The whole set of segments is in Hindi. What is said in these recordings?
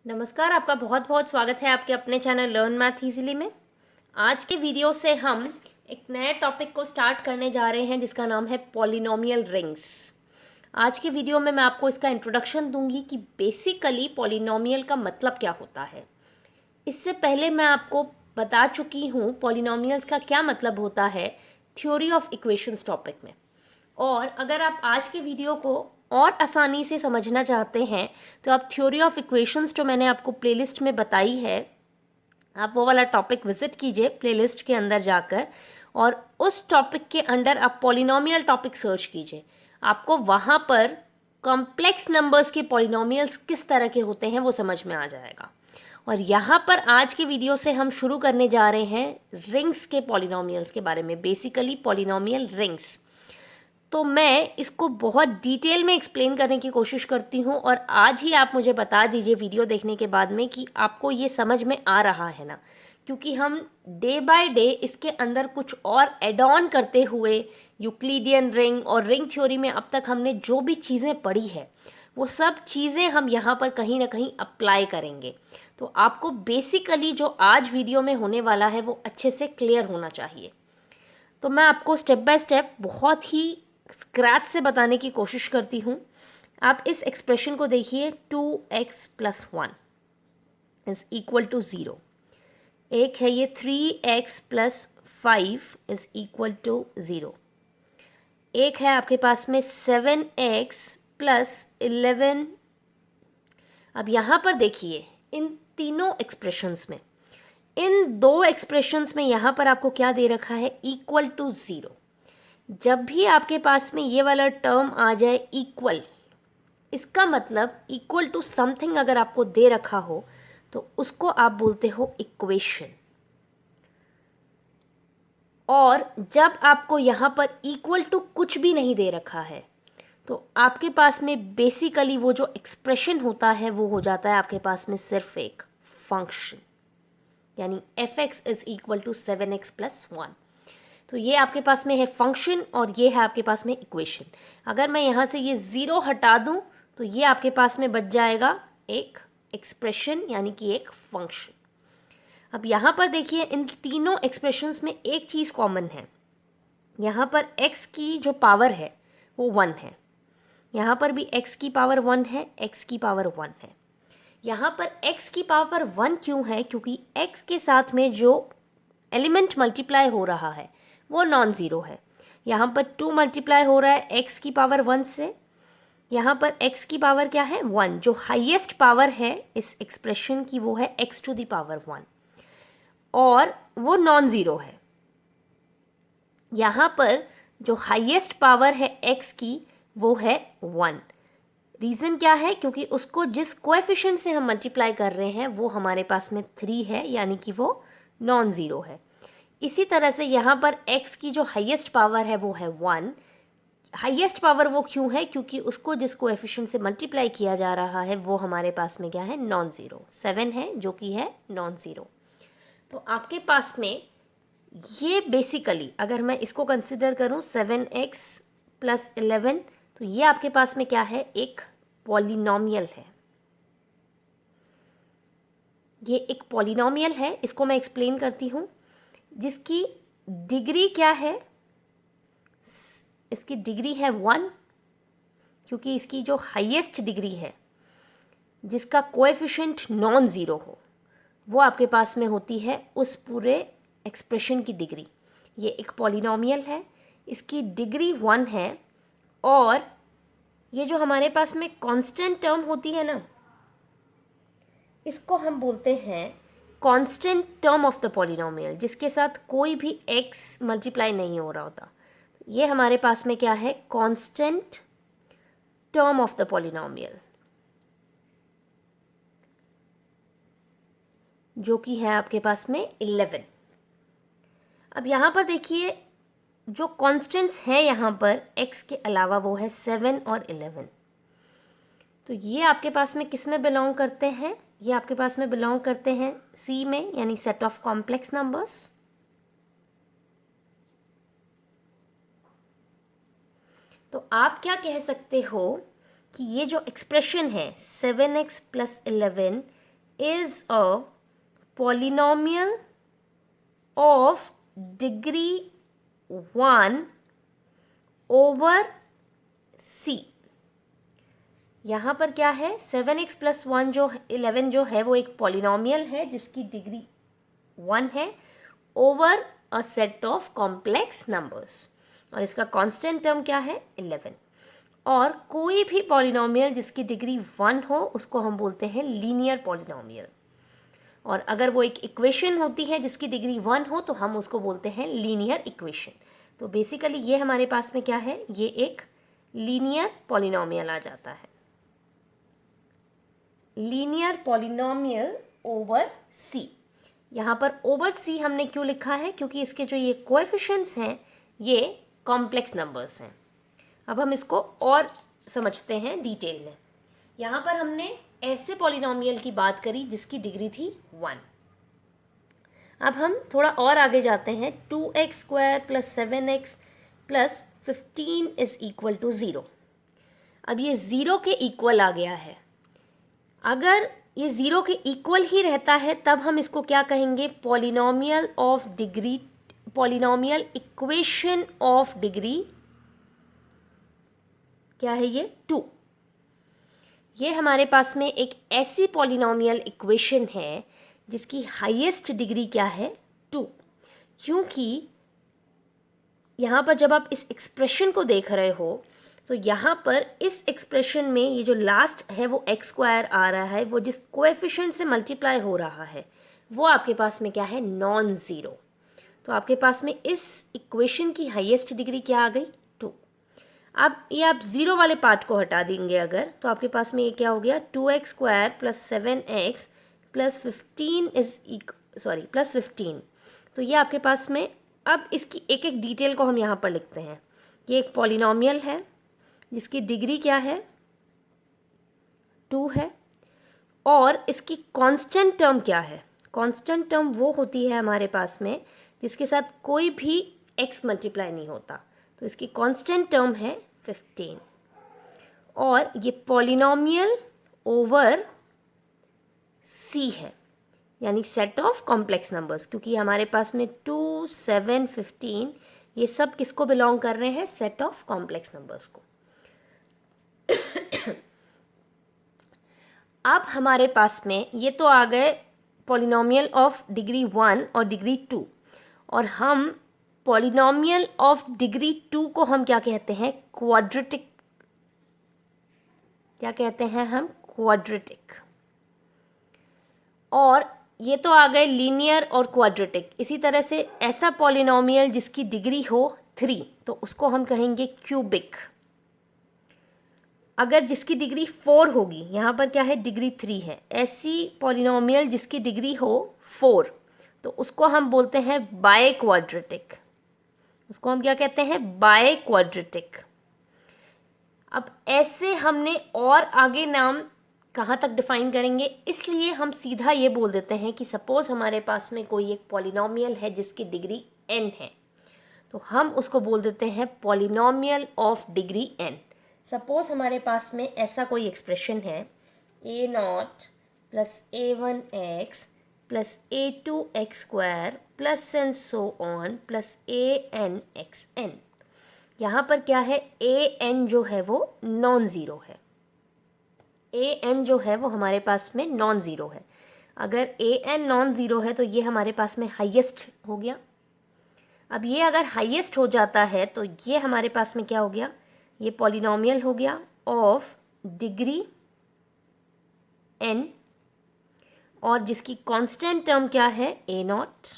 नमस्कार, आपका बहुत बहुत स्वागत है आपके अपने चैनल लर्न मैथ इजीली में। आज के वीडियो से हम एक नए टॉपिक को स्टार्ट करने जा रहे हैं जिसका नाम है पॉलिनोमियल रिंग्स। आज के वीडियो में मैं आपको इसका इंट्रोडक्शन दूंगी कि बेसिकली पॉलिनोमियल का मतलब क्या होता है। इससे पहले मैं आपको बता चुकी हूँ पॉलिनोमियल्स का क्या मतलब होता है थ्योरी ऑफ इक्वेशंस टॉपिक में। और अगर आप आज के वीडियो को और आसानी से समझना चाहते हैं तो आप थ्योरी ऑफ इक्वेशंस जो मैंने आपको प्लेलिस्ट में बताई है, आप वो वाला टॉपिक विजिट कीजिए प्लेलिस्ट के अंदर जाकर, और उस टॉपिक के अंदर आप पॉलिनोमियल टॉपिक सर्च कीजिए। आपको वहाँ पर कॉम्प्लेक्स नंबर्स के पॉलिनोमियल्स किस तरह के होते हैं वो समझ में आ जाएगा। और यहाँ पर आज के वीडियो से हम शुरू करने जा रहे हैं रिंग्स के पॉलिनोमियल्स के बारे में, बेसिकली पॉलिनोमियल रिंग्स। तो मैं इसको बहुत डिटेल में एक्सप्लेन करने की कोशिश करती हूँ और आज ही आप मुझे बता दीजिए वीडियो देखने के बाद में कि आपको ये समझ में आ रहा है ना, क्योंकि हम डे बाय डे इसके अंदर कुछ और एड ऑन करते हुए यूक्लिडियन रिंग और रिंग थ्योरी में अब तक हमने जो भी चीज़ें पढ़ी है वो सब चीज़ें हम यहाँ पर कहीं ना कहीं अप्लाई करेंगे। तो आपको बेसिकली जो आज वीडियो में होने वाला है वो अच्छे से क्लियर होना चाहिए। तो मैं आपको स्टेप बाय स्टेप बहुत ही स्क्रैच से बताने की कोशिश करती हूँ। आप इस एक्सप्रेशन को देखिए, 2x+1 इज़ इक्वल टू 0। एक है ये 3x+5 इज़ इक्वल टू 0। एक है आपके पास में 7x+11। अब यहाँ पर देखिए इन तीनों एक्सप्रेशंस में, इन दो एक्सप्रेशंस में यहाँ पर आपको क्या दे रखा है, इक्वल टू 0। जब भी आपके पास में ये वाला टर्म आ जाए इक्वल, इसका मतलब इक्वल टू समथिंग अगर आपको दे रखा हो तो उसको आप बोलते हो इक्वेशन। और जब आपको यहाँ पर इक्वल टू कुछ भी नहीं दे रखा है तो आपके पास में बेसिकली वो जो एक्सप्रेशन होता है वो हो जाता है आपके पास में सिर्फ एक फंक्शन, यानी f(x) is equal to 7x+1। तो ये आपके पास में है फंक्शन और ये है आपके पास में इक्वेशन। अगर मैं यहाँ से ये ज़ीरो हटा दूँ तो ये आपके पास में बच जाएगा एक एक्सप्रेशन, यानी कि एक फंक्शन। अब यहाँ पर देखिए इन तीनों एक्सप्रेशंस में एक चीज़ कॉमन है, यहाँ पर x की जो पावर है वो 1 है, यहाँ पर भी x की पावर 1 है, x की पावर 1 है। यहाँ पर x की पावर 1 क्यों है, क्योंकि x के साथ में जो एलिमेंट मल्टीप्लाई हो रहा है वो नॉन ज़ीरो है। यहाँ पर 2 मल्टीप्लाई हो रहा है x की पावर 1 से, यहाँ पर x की पावर क्या है, 1। जो हाईएस्ट पावर है इस एक्सप्रेशन की वो है x टू द पावर 1 और वो नॉन ज़ीरो है। यहाँ पर जो हाईएस्ट पावर है x की वो है 1। रीज़न क्या है, क्योंकि उसको जिस कोएफिशिएंट से हम मल्टीप्लाई कर रहे हैं वो हमारे पास में 3 है, यानी कि वो नॉन ज़ीरो है। इसी तरह से यहाँ पर x की जो हाईएस्ट पावर है वो है 1। हाईएस्ट पावर वो क्यों है, क्योंकि उसको जिस कोएफिशिएंट से मल्टीप्लाई किया जा रहा है वो हमारे पास में क्या है, नॉन ज़ीरो 7 है, जो कि है नॉन ज़ीरो। तो आपके पास में ये बेसिकली अगर मैं इसको कंसिडर करूँ 7x+11, तो ये आपके पास में क्या है, एक पॉलिनोमियल है। ये एक पॉलिनोमियल है, इसको मैं एक्सप्लेन करती हूँ, जिसकी डिग्री क्या है, इसकी डिग्री है 1, क्योंकि इसकी जो हाईएस्ट डिग्री है जिसका कोएफिशिएंट नॉन ज़ीरो हो वो आपके पास में होती है उस पूरे एक्सप्रेशन की डिग्री। ये एक पॉलिनोमियल है, इसकी डिग्री 1 है, और ये जो हमारे पास में कांस्टेंट टर्म होती है ना, इसको हम बोलते हैं constant term of the polynomial, जिसके साथ कोई भी x मल्टीप्लाई नहीं हो रहा होता। ये हमारे पास में क्या है, constant term of the polynomial, जो कि है आपके पास में 11। अब यहाँ पर देखिए जो कांस्टेंट्स हैं यहाँ पर x के अलावा वो है 7 और 11। तो ये आपके पास में किस में बिलोंग करते हैं, ये आपके पास में बिलोंग करते हैं C में, यानी सेट ऑफ कॉम्प्लेक्स नंबर्स। तो आप क्या कह सकते हो कि ये जो एक्सप्रेशन है 7x+11, is a polynomial of degree 1 over c। यहाँ पर क्या है, 7x + 1 जो 11 जो है वो एक पॉलिनॉमियल है जिसकी डिग्री 1 है over a set of complex numbers, और इसका कांस्टेंट टर्म क्या है, 11। और कोई भी पॉलिनॉमियल जिसकी डिग्री 1 हो उसको हम बोलते हैं लीनियर पॉलिनॉमियल, और अगर वो एक इक्वेशन होती है जिसकी डिग्री 1 हो तो हम उसको बोलते हैं लीनियर इक्वेशन। तो बेसिकली ये हमारे पास में क्या है, ये एक लीनियर पॉलिनॉमियल आ जाता है, लीनियर पॉलिनॉमियल ओवर सी। यहाँ पर ओवर सी हमने क्यों लिखा है, क्योंकि इसके जो ये कोएफिशिएंट्स हैं ये कॉम्प्लेक्स नंबर्स हैं। अब हम इसको और समझते हैं डिटेल में। यहाँ पर हमने ऐसे पॉलिनॉमियल की बात करी जिसकी डिग्री थी 1। अब हम थोड़ा और आगे जाते हैं। 2x² + 7x + 15 = 0। अब ये 0 के इक्वल आ गया है। अगर ये 0 के इक्वल ही रहता है तब हम इसको क्या कहेंगे, polynomial of degree, polynomial equation of degree क्या है, ये 2। ये हमारे पास में एक ऐसी पॉलिनॉमियल इक्वेशन है जिसकी हाईएस्ट डिग्री क्या है, 2। क्योंकि यहाँ पर जब आप इस एक्सप्रेशन को देख रहे हो तो यहाँ पर इस एक्सप्रेशन में ये जो लास्ट है वो x² आ रहा है, वो जिस कोएफिशिएंट से मल्टीप्लाई हो रहा है वो आपके पास में क्या है, नॉन ज़ीरो। तो आपके पास में इस इक्वेशन की हाईएस्ट डिग्री क्या आ गई, 2। अब ये आप ज़ीरो वाले पार्ट को हटा देंगे अगर, तो आपके पास में ये क्या हो गया, 2x² + 7x + 15 तो ये आपके पास में, अब इसकी एक एक डिटेल को हम यहाँ पर लिखते हैं। ये एक पॉलिनॉमियल है जिसकी डिग्री क्या है, 2 है, और इसकी कांस्टेंट टर्म क्या है, कांस्टेंट टर्म वो होती है हमारे पास में जिसके साथ कोई भी x मल्टीप्लाई नहीं होता, तो इसकी कांस्टेंट टर्म है 15। और ये पॉलिनॉमियल ओवर c है, यानी सेट ऑफ कॉम्प्लेक्स नंबर्स, क्योंकि हमारे पास में 2, 7, 15 ये सब किसको बिलोंग कर रहे हैं, सेट ऑफ कॉम्प्लेक्स नंबर्स को। अब हमारे पास में ये तो आ गए पॉलिनॉमियल ऑफ डिग्री 1 और डिग्री 2, और हम पॉलिनॉमियल ऑफ डिग्री 2 को हम क्या कहते हैं, क्वाड्रेटिक। क्या कहते हैं हम, क्वाड्रेटिक। और ये तो आ गए लीनियर और क्वाड्रेटिक। इसी तरह से ऐसा पॉलिनॉमियल जिसकी डिग्री हो 3 तो उसको हम कहेंगे क्यूबिक। अगर जिसकी डिग्री 4 होगी, यहाँ पर क्या है, डिग्री 3 है, ऐसी पॉलिनॉमियल जिसकी डिग्री हो 4 तो उसको हम बोलते हैं बाय क्वाड्रेटिक। उसको हम क्या कहते हैं, बाय क्वाड्रेटिक। अब ऐसे हमने और आगे नाम कहाँ तक डिफाइन करेंगे, इसलिए हम सीधा ये बोल देते हैं कि सपोज़ हमारे पास में कोई एक पॉलिनॉमियल है जिसकी डिग्री n है, तो हम उसको बोल देते हैं polynomial of degree n। Suppose हमारे पास में ऐसा कोई एक्सप्रेशन है, a0 + a1x + a2x² + so on + anxn। यहाँ पर क्या है, an जो है वो नॉन ज़ीरो है, an जो है वो हमारे पास में नॉन ज़ीरो है। अगर an नॉन ज़ीरो है तो ये हमारे पास में हाईएस्ट हो गया। अब ये अगर हाईएस्ट हो जाता है तो ये हमारे पास में क्या हो गया, ये पॉलिनॉमियल हो गया ऑफ डिग्री n, और जिसकी कांस्टेंट टर्म क्या है, a0,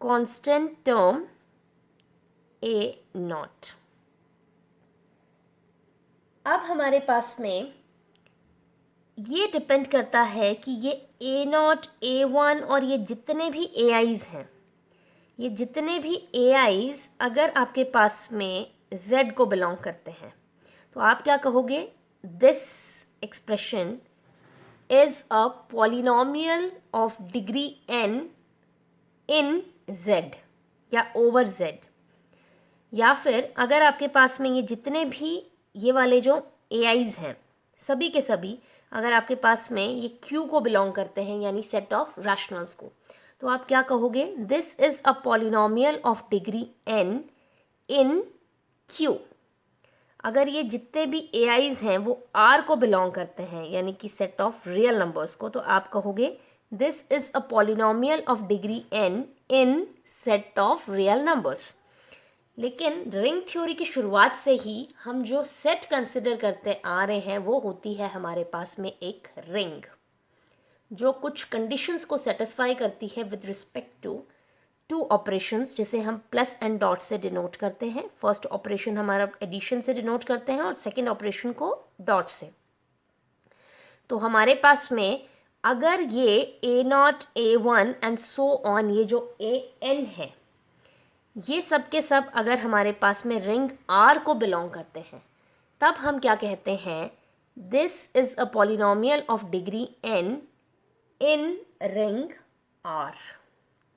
कांस्टेंट टर्म a0। अब हमारे पास में ये डिपेंड करता है कि ये a0, a1 और ये जितने भी ai's हैं, ये जितने भी ai's अगर आपके पास में z को बिलोंग करते हैं तो आप क्या कहोगे, this expression is a polynomial of degree n in z या ओवर z। या फिर अगर आपके पास में ये जितने भी ये वाले जो ai's हैं सभी के सभी अगर आपके पास में ये Q को बिलोंग करते हैं यानी सेट ऑफ रैशनल्स को, तो आप क्या कहोगे, this is a polynomial of degree n in Q। अगर ये जितने भी AIs हैं वो R को बिलोंग करते हैं यानी कि सेट ऑफ रियल नंबर्स को, तो आप कहोगे this is a polynomial of degree n in set of real numbers. लेकिन रिंग थ्योरी की शुरुआत से ही हम जो सेट कंसिडर करते आ रहे हैं वो होती है हमारे पास में एक रिंग, जो कुछ कंडीशंस को सेटिस्फाई करती है with respect to two operations, जिसे हम प्लस एंड डॉट से डिनोट करते हैं। फर्स्ट ऑपरेशन हमारा एडिशन से डिनोट करते हैं और सेकेंड ऑपरेशन को डॉट से। तो हमारे पास में अगर ये A0 A1 and so on, ये जो AN है, ये सब के सब अगर हमारे पास में रिंग R को बिलोंग करते हैं, तब हम क्या कहते हैं, this is a polynomial of degree n in ring R।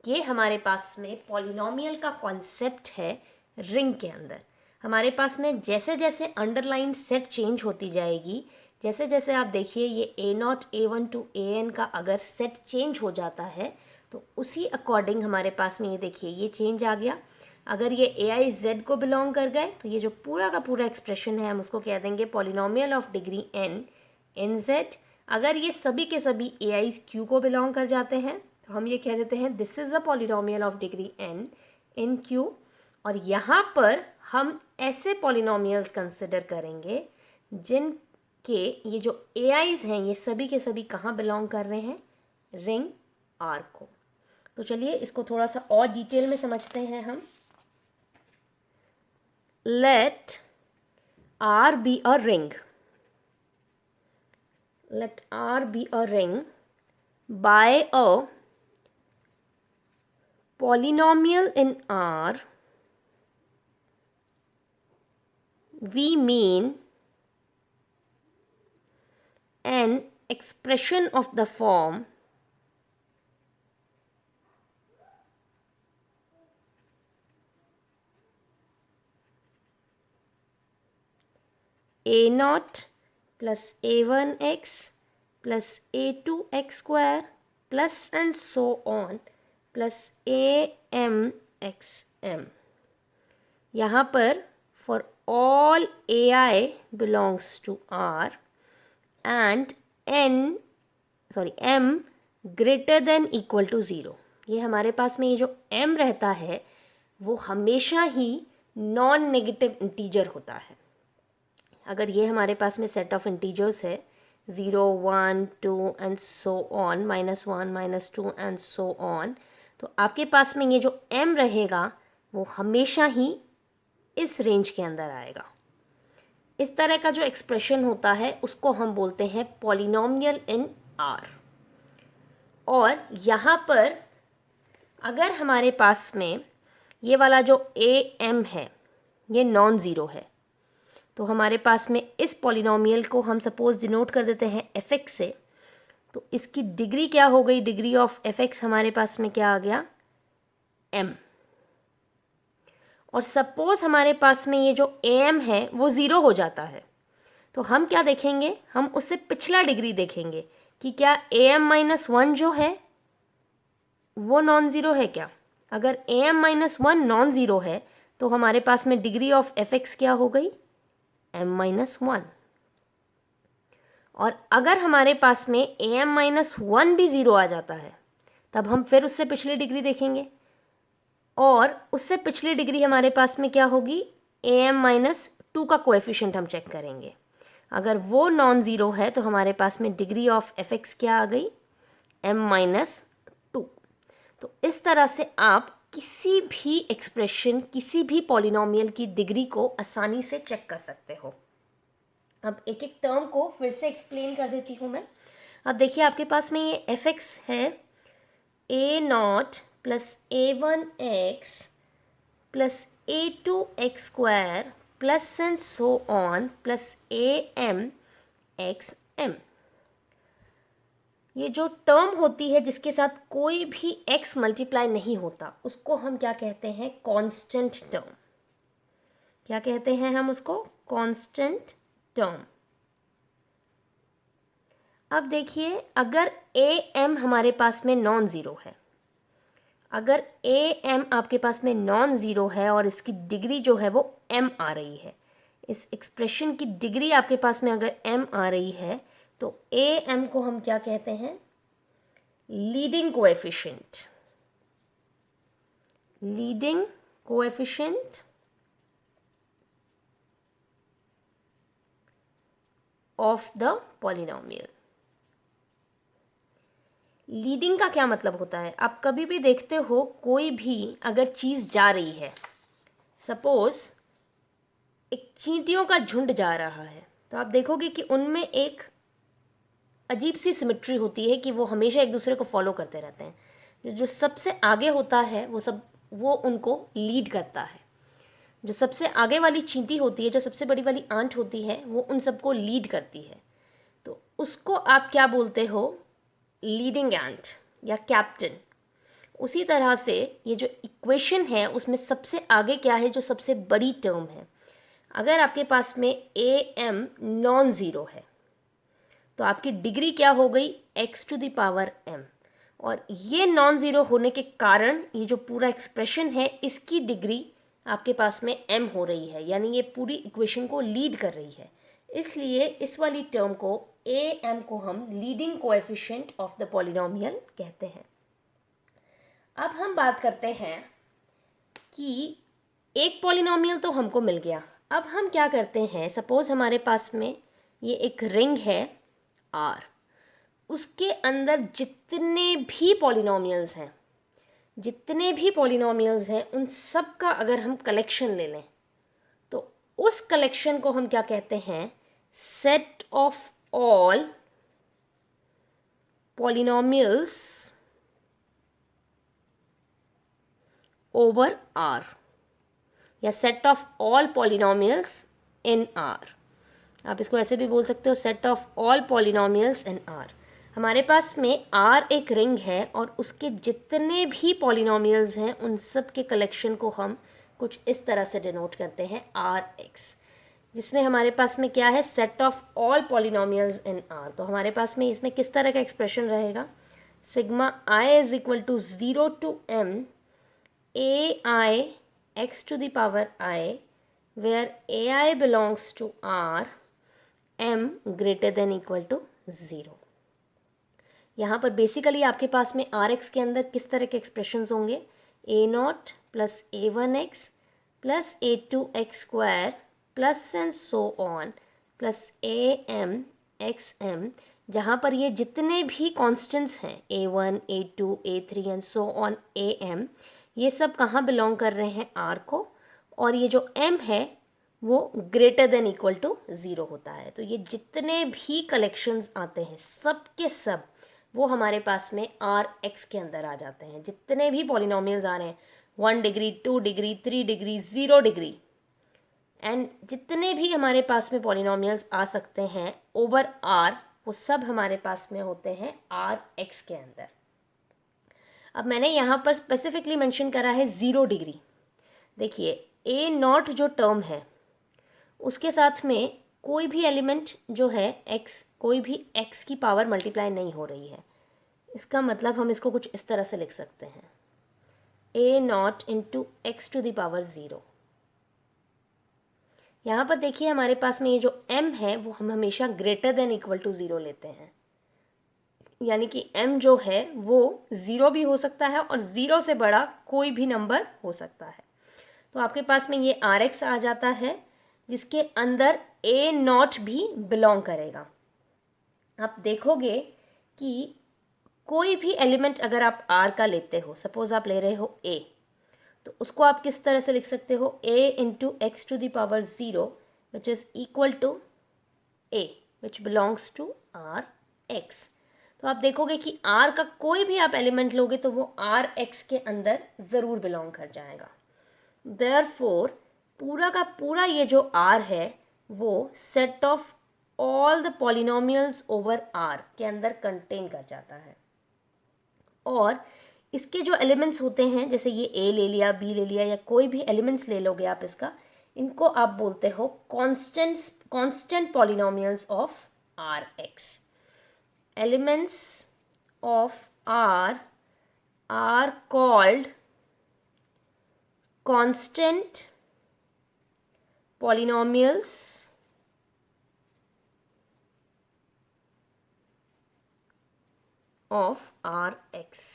ये हमारे पास में पॉलिनोमियल का कॉन्सेप्ट है रिंग के अंदर। हमारे पास में जैसे जैसे अंडरलाइन सेट चेंज होती जाएगी, जैसे जैसे आप देखिए ये A0 A1 टू AN का अगर सेट चेंज हो जाता है तो उसी अकॉर्डिंग हमारे पास में ये देखिए ये चेंज आ गया। अगर ये AI Z को बिलोंग कर गए तो ये जो पूरा का पूरा एक्सप्रेशन है हम उसको कह देंगे polynomial of degree n in Z। अगर ये सभी के सभी AIs Q को बिलोंग कर जाते हैं तो हम ये कह देते हैं this is a polynomial of degree n in Q। और यहाँ पर हम ऐसे पॉलिनोमियल्स कंसिडर करेंगे जिनके ये जो AIs हैं ये सभी के सभी कहाँ बिलोंग कर रहे हैं, रिंग R को। तो चलिए इसको थोड़ा सा और डिटेल में समझते हैं हम। Let R be a ring. Let R be a ring by a polynomial in R. We mean an expression of the form A0 plus A1x plus A2x square plus and so on plus AMXM। यहाँ पर for all AI belongs to R and M greater than equal to 0। ये हमारे पास में ये जो M रहता है वो हमेशा ही नॉन नेगेटिव इंटीजर होता है। अगर ये हमारे पास में सेट ऑफ इंटीजर्स है 0 1 2 and so on -1 -2 and so on, तो आपके पास में ये जो M रहेगा वो हमेशा ही इस रेंज के अंदर आएगा। इस तरह का जो एक्सप्रेशन होता है उसको हम बोलते हैं पॉलिनोमियल इन R। और यहाँ पर अगर हमारे पास में ये वाला जो AM है ये नॉन ज़ीरो है, तो हमारे पास में इस पॉलिनोमियल को हम सपोज डिनोट कर देते हैं fx से। तो इसकी डिग्री क्या हो गई, डिग्री ऑफ fx हमारे पास में क्या आ गया, m। और सपोज हमारे पास में ये जो am है वो ज़ीरो हो जाता है, तो हम क्या देखेंगे, हम उससे पिछला डिग्री देखेंगे कि क्या am-1 जो है वो नॉन ज़ीरो है क्या। अगर am-1 नॉन ज़ीरो है तो हमारे पास में डिग्री ऑफ fx क्या हो गई, m-1। और अगर हमारे पास में am-1 भी ज़ीरो आ जाता है तब हम फिर उससे पिछली डिग्री देखेंगे, और उससे पिछली डिग्री हमारे पास में क्या होगी, am-2 का कोएफिशिएंट हम चेक करेंगे। अगर वो नॉन ज़ीरो है तो हमारे पास में डिग्री ऑफ fx क्या आ गई, m-2। तो इस तरह से आप किसी भी एक्सप्रेशन, किसी भी पॉलिनोमियल की डिग्री को आसानी से चेक कर सकते हो। अब एक एक टर्म को फिर से एक्सप्लेन कर देती हूँ मैं। अब देखिए आपके पास में ये fx है A0 plus A1x plus A2x square plus and so on plus AMXM। ये जो टर्म होती है जिसके साथ कोई भी x मल्टीप्लाई नहीं होता उसको हम क्या कहते हैं, कांस्टेंट टर्म। क्या कहते हैं हम उसको, कांस्टेंट टर्म। अब देखिए, अगर ए एम हमारे पास में नॉन ज़ीरो है, अगर ए एम आपके पास में नॉन ज़ीरो है और इसकी डिग्री जो है वो एम आ रही है, इस एक्सप्रेशन की डिग्री आपके पास में अगर एम आ रही है, तो ए एम को हम क्या कहते हैं? Leading coefficient. Leading coefficient of the polynomial. Leading का क्या मतलब होता है? आप कभी भी देखते हो, कोई भी अगर चीज़ जा रही है, सपोज़ एक चींटियों का झुंड जा रहा है, तो आप देखोगे कि उनमें एक अजीब सी सिमेट्री होती है कि वो हमेशा एक दूसरे को फॉलो करते रहते हैं। जो सबसे आगे होता है वो उनको लीड करता है। जो सबसे आगे वाली चींटी होती है, जो सबसे बड़ी वाली आंट होती है, वो उन सबको लीड करती है। तो उसको आप क्या बोलते हो? लीडिंग एंट या कैप्टन। उसी तरह से ये जो इक्वेशन है उसमें सबसे आगे क्या है? जो सबसे बड़ी टर्म है। अगर आपके पास में ए एम नॉन ज़ीरो है, तो आपकी डिग्री क्या हो गई? x to the power m। और ये नॉन ज़ीरो होने के कारण ये जो पूरा एक्सप्रेशन है, इसकी डिग्री आपके पास में m हो रही है, यानी ये पूरी इक्वेशन को लीड कर रही है। इसलिए इस वाली टर्म को ए एम को हम leading coefficient of the polynomial कहते हैं। अब हम बात करते हैं कि एक पॉलिनोमियल तो हमको मिल गया। अब हम क्या करते हैं, सपोज हमारे पास में ये एक रिंग है R, उसके अंदर जितने भी पॉलिनोमियल्स हैं, उन सब का अगर हम कलेक्शन ले लें, तो उस कलेक्शन को हम क्या कहते हैं? Set of all polynomials over R, या set of all polynomials in R। आप इसको ऐसे भी बोल सकते हो, set of all polynomials in R। हमारे पास में R एक रिंग है और उसके जितने भी पॉलिनोमियल्स हैं उन सब के कलेक्शन को हम कुछ इस तरह से डिनोट करते हैं Rx, जिसमें हमारे पास में क्या है? Set of all polynomials in R। तो हमारे पास में इसमें किस तरह का एक्सप्रेशन रहेगा? Sigma i is equal to 0 to m ai x to the power I, where ai belongs to R, m greater than equal to 0। यहाँ पर बेसिकली आपके पास में आर एक्स के अंदर किस तरह के एक्सप्रेशंस होंगे? A naught plus a one x plus a two x square plus and so on plus a m x m, जहाँ पर ये जितने भी कॉन्स्टेंट्स हैं, a one a two a three and so on a m, ये सब कहाँ बिलोंग कर रहे हैं? आर को। और ये जो m है वो ग्रेटर देन इक्वल टू 0 होता है। तो ये जितने भी कलेक्शंस आते हैं, सब के सब वो हमारे पास में आर एक्स के अंदर आ जाते हैं। जितने भी पॉलिनोमियल्स आ रहे हैं, 1 degree 2 degree 3 degree 0 degree, and जितने भी हमारे पास में पॉलिनोमियल्स आ सकते हैं ओवर आर, वो सब हमारे पास में होते हैं आर एक्स के अंदर। अब मैंने यहाँ पर स्पेसिफिकली मेंशन करा है 0 डिग्री। देखिए, ए नॉट जो टर्म है उसके साथ में कोई भी एलिमेंट जो है x, कोई भी x की पावर मल्टीप्लाई नहीं हो रही है। इसका मतलब हम इसको कुछ इस तरह से लिख सकते हैं, a naught into x to the power 0। यहाँ पर देखिए हमारे पास में ये जो m है वो हम हमेशा ग्रेटर देन इक्वल टू 0 लेते हैं, यानी कि m जो है वो 0 भी हो सकता है और 0 से बड़ा कोई भी नंबर हो सकता है। तो आपके पास में ये आर एक्स आ जाता है, जिसके अंदर ए नॉट भी बिलोंग करेगा। आप देखोगे कि कोई भी एलिमेंट अगर आप आर का लेते हो, सपोज आप ले रहे हो ए, तो उसको आप किस तरह से लिख सकते हो? A into x to the power 0 which is equal to a which belongs to R x. तो आप देखोगे कि आर का कोई भी आप एलिमेंट लोगे तो वो आर एक्स के अंदर ज़रूर बिलोंग कर जाएगा। देयरफॉर पूरा का पूरा ये जो R है वो set of all the polynomials over R के अंदर कंटेन कर जाता है। और इसके जो एलिमेंट्स होते हैं, जैसे ये A ले लिया, B ले लिया, या कोई भी एलिमेंट्स ले लोगे आप इसका, इनको आप बोलते हो constant polynomials of Rx। elements of R are called constant polynomials of Rx।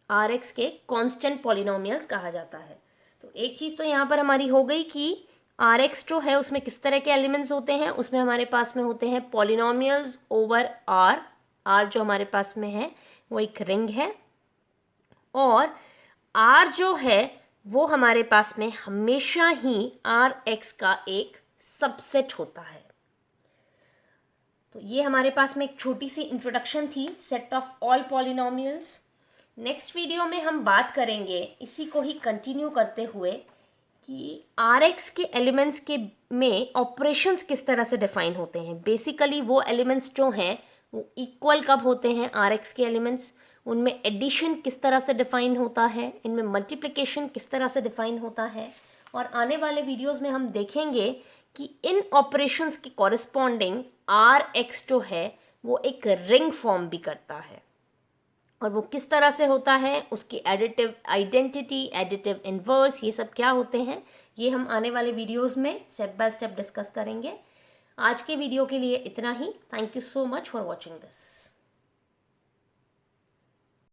Rx के कांस्टेंट पॉलिनोमियल्स कहा जाता है। तो एक चीज़ तो यहाँ पर हमारी हो गई कि Rx जो है उसमें किस तरह के एलिमेंट्स होते हैं, उसमें हमारे पास में होते हैं पॉलिनोमियल्स ओवर R। R जो हमारे पास में है वो एक रिंग है, और R जो है वो हमारे पास में हमेशा ही Rx का एक सबसेट होता है। तो ये हमारे पास में एक छोटी सी इंट्रोडक्शन थी set of all polynomials. Next video में हम बात करेंगे इसी को ही कंटिन्यू करते हुए कि Rx के एलिमेंट्स के में ऑपरेशंस किस तरह से डिफाइन होते हैं। बेसिकली वो एलिमेंट्स जो हैं वो इक्वल कब होते हैं, Rx के एलिमेंट्स, उनमें एडिशन किस तरह से डिफाइन होता है, इनमें मल्टीप्लिकेशन किस तरह से डिफाइन होता है। और आने वाले वीडियोस में हम देखेंगे कि इन ऑपरेशंस के कॉरस्पॉन्डिंग Rx जो है वो एक रिंग फॉर्म भी करता है, और वो किस तरह से होता है, उसकी एडिटिव आइडेंटिटी, एडिटिव इन्वर्स, ये सब क्या होते हैं, ये हम आने वाले वीडियोस में स्टेप बाय स्टेप डिस्कस करेंगे। आज के वीडियो के लिए इतना ही। Thank you so much for watching this.